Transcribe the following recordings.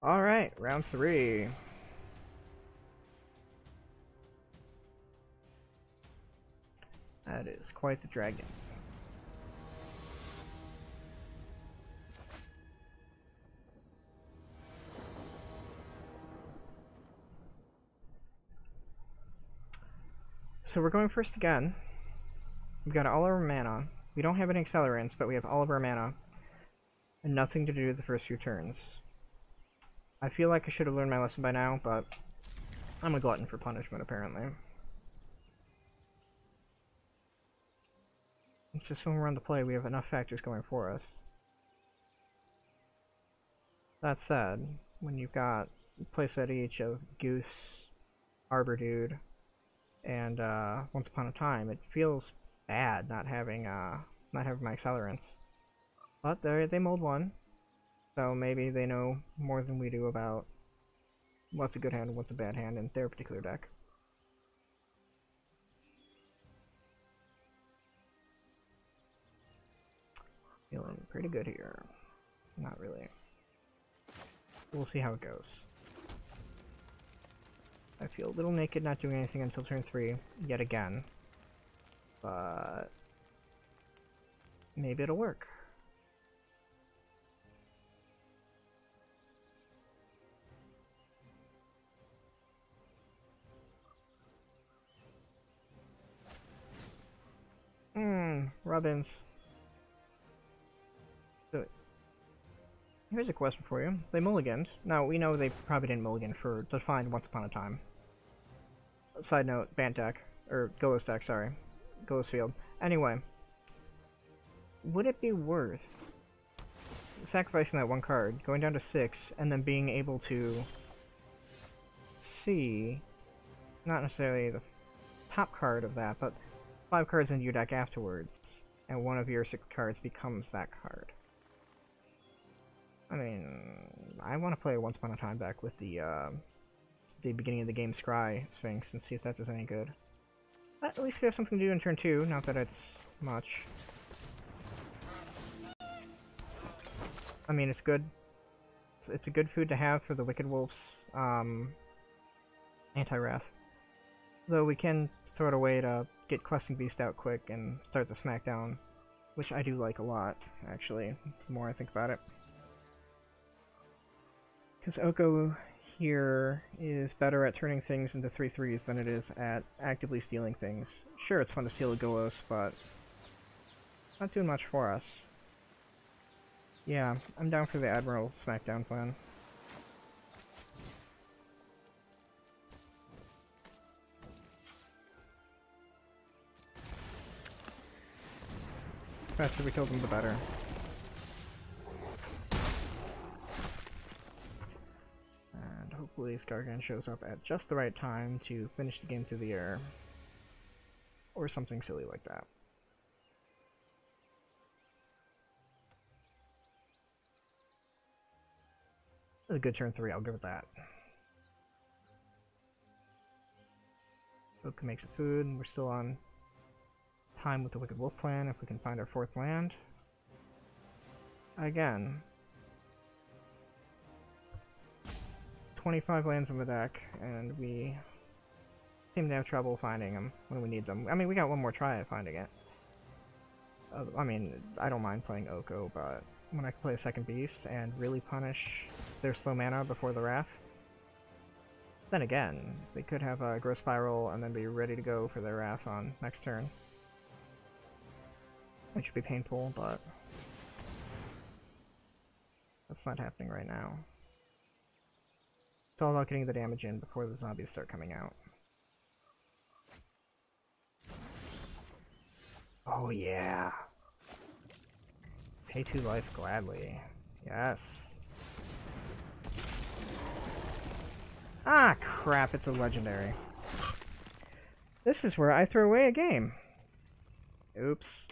Alright, round 3. That is quite the dragon. So we're going first again. We've got all our mana. We don't have any accelerants, but we have all of our mana. And nothing to do the first few turns. I feel like I should have learned my lesson by now, but I'm a glutton for punishment, apparently. It's just when we're on the play, we have enough factors going for us. That said, when you've got playset each of Goose, Arbor Dude, and Once Upon a Time, it feels bad not having my accelerants. But they mulled one, so maybe they know more than we do about what's a good hand and what's a bad hand in their particular deck. Feeling pretty good here. Not really. We'll see how it goes. I feel a little naked not doing anything until turn 3, yet again. But maybe it'll work. Robbins. So, here's a question for you. They mulliganed. Now, we know they probably didn't mulligan to find Once Upon a Time. Side note, Bant deck. Or Golos deck, sorry. Golos field. Anyway. Would it be worth sacrificing that one card, going down to 6, and then being able to see, not necessarily the top card of that, but 5 cards into your deck afterwards, and one of your 6 cards becomes that card? I mean, I want to play a Once Upon a Time deck with the beginning of the game Scry Sphinx and see if that does any good. But at least we have something to do in turn 2, not that it's much. I mean, it's good. It's a good food to have for the Wicked Wolf's anti-wrath. Though we can throw it away to get Questing Beast out quick and start the Smackdown, which I do like a lot, actually, the more I think about it. Because Okko here is better at turning things into 3/3s than it is at actively stealing things. Sure, it's fun to steal a Golos, but not doing much for us. Yeah, I'm down for the Admiral Smackdown plan. The faster we kill them, the better. And hopefully Skargan shows up at just the right time to finish the game through the air. Or something silly like that. A good turn 3, I'll give it that. Okko makes a food, and we're still on time with the Wicked Wolf plan if we can find our 4th land. Again, 25 lands in the deck, and we seem to have trouble finding them when we need them. I mean, we got one more try at finding it. I mean, I don't mind playing Okko, but when I can play a second beast and really punish their slow mana before the Wrath, then again, they could have a Growth Spiral and then be ready to go for their Wrath on next turn. Which would be painful, but that's not happening right now. It's all about getting the damage in before the zombies start coming out. Oh yeah! Pay 2 life gladly. Yes. Ah, crap, it's a legendary. This is where I throw away a game. Oops.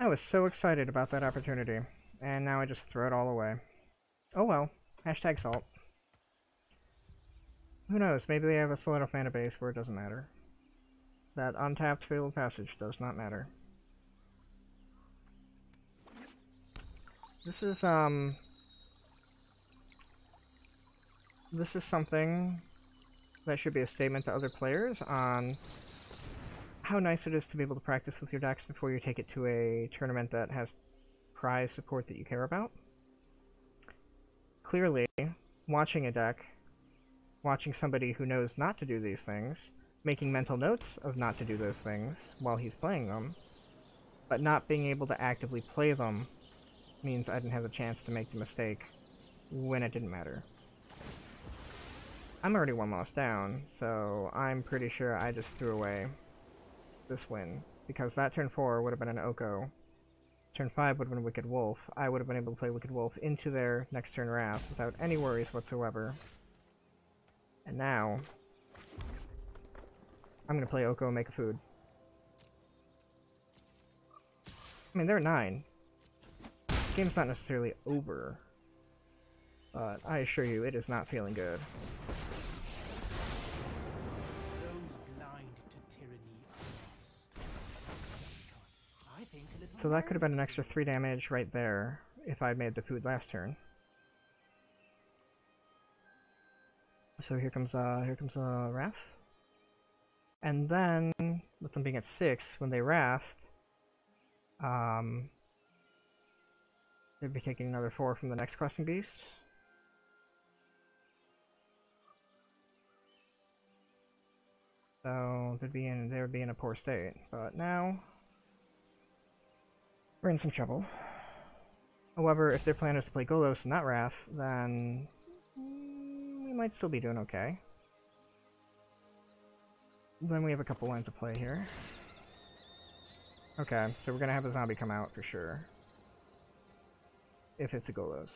I was so excited about that opportunity, and now I just throw it all away. Oh well. Hashtag salt. Who knows, maybe they have a slow enough mana base where it doesn't matter. That untapped Fabled Passage does not matter. this is something that should be a statement to other players on how nice it is to be able to practice with your decks before you take it to a tournament that has prize support that you care about. Clearly, watching a deck, watching somebody who knows not to do these things, making mental notes of not to do those things while he's playing them, but not being able to actively play them means I didn't have a chance to make the mistake when it didn't matter. I'm already one loss down, so I'm pretty sure I just threw away this win, because that turn 4 would have been an Okko. Turn 5 would have been Wicked Wolf. I would have been able to play Wicked Wolf into their next turn Wrath without any worries whatsoever. And now, I'm going to play Okko and make a food. I mean, they're 9. The game's not necessarily over, but I assure you, it is not feeling good. So that could have been an extra 3 damage right there if I'd made the food last turn. So here comes Wrath. And then, with them being at 6, when they Wrathed, they'd be taking another 4 from the next Questing Beast. So they would be in a poor state. But now we're in some trouble. However, if their plan is to play Golos and not Wrath, then we might still be doing okay. Then we have a couple lines of play here. Okay, so we're gonna have a zombie come out for sure. If it's a Golos.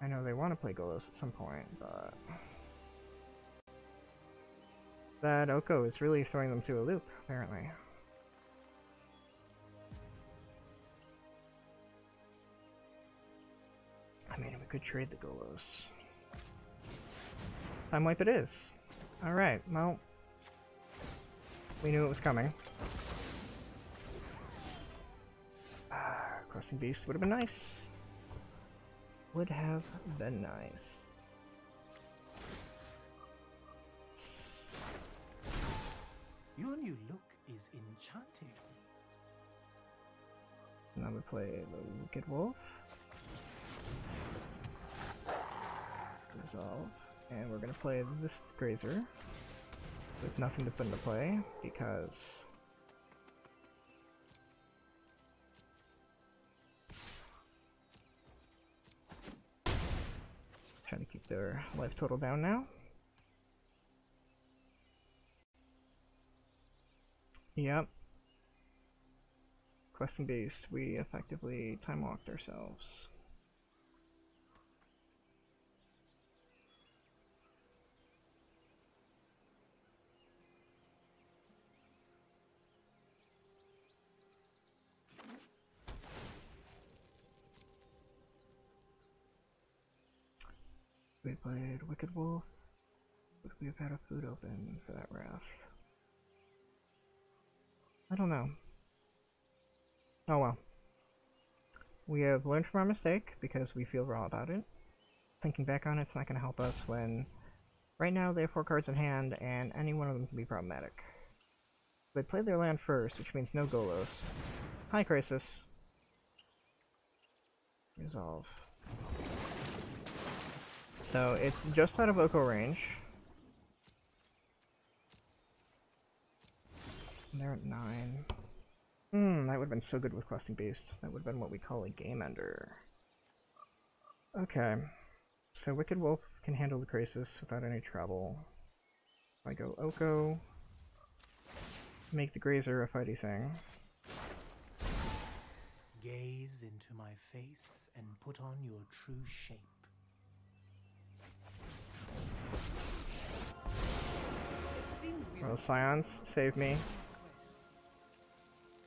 I know they want to play Golos at some point, but that Okko is really throwing them through a loop, apparently. I mean, we could trade the Golos. Time wipe it is. Alright, well, we knew it was coming. Questing Beast would have been nice. Would have been nice. Your new look is enchanting. Now we play the Wicked Wolf. Resolve. And we're gonna play this Grazer with nothing to put into play because trying to keep their life total down now. Yep. Questing Beast, we effectively time locked ourselves. We played Wicked Wolf. Would we have had a food open for that Wrath? I don't know. Oh well. We have learned from our mistake because we feel raw about it. Thinking back on it, it's not going to help us when right now they have 4 cards in hand and any one of them can be problematic. They played their land first, which means no Golos. Hi, Crisis. Resolve. So it's just out of Okko range. And they're at 9. That would have been so good with Questing Beast. That would have been what we call a game ender. Okay. So Wicked Wolf can handle the Crisis without any trouble. If I go Okko, make the Grazer a fighty thing. Gaze into my face and put on your true shape. Well, Scions, save me.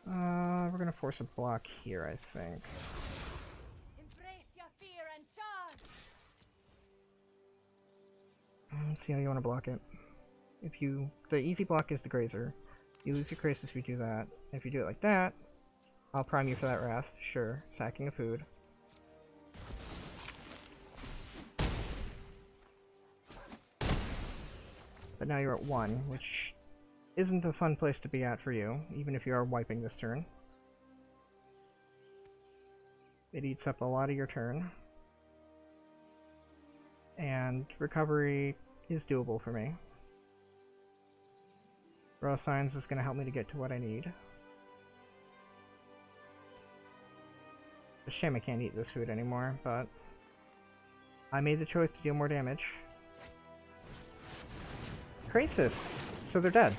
We're gonna force a block here, I think. Embrace your fear and charge. Let's see how you want to block it. The easy block is the Grazer. You lose your Crisis if you do that. If you do it like that, I'll prime you for that wrath, sure. Sacking of food. But now you're at 1, which isn't a fun place to be at for you, even if you are wiping this turn. It eats up a lot of your turn. And recovery is doable for me. Raw Signs is going to help me to get to what I need. It's a shame I can't eat this food anymore, but I made the choice to deal more damage. Crisis! So they're dead.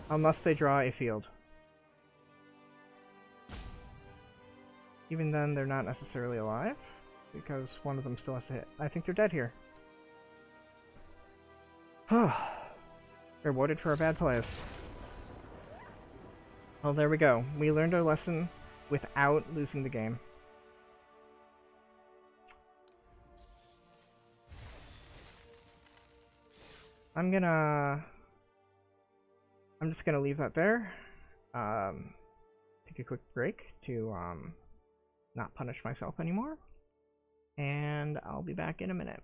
Unless they draw a field. Even then, they're not necessarily alive, because one of them still has to hit. I think they're dead here. Rewarded for our bad plays. Well, there we go. We learned our lesson without losing the game. I'm just gonna leave that there. Take a quick break to not punish myself anymore. And I'll be back in a minute.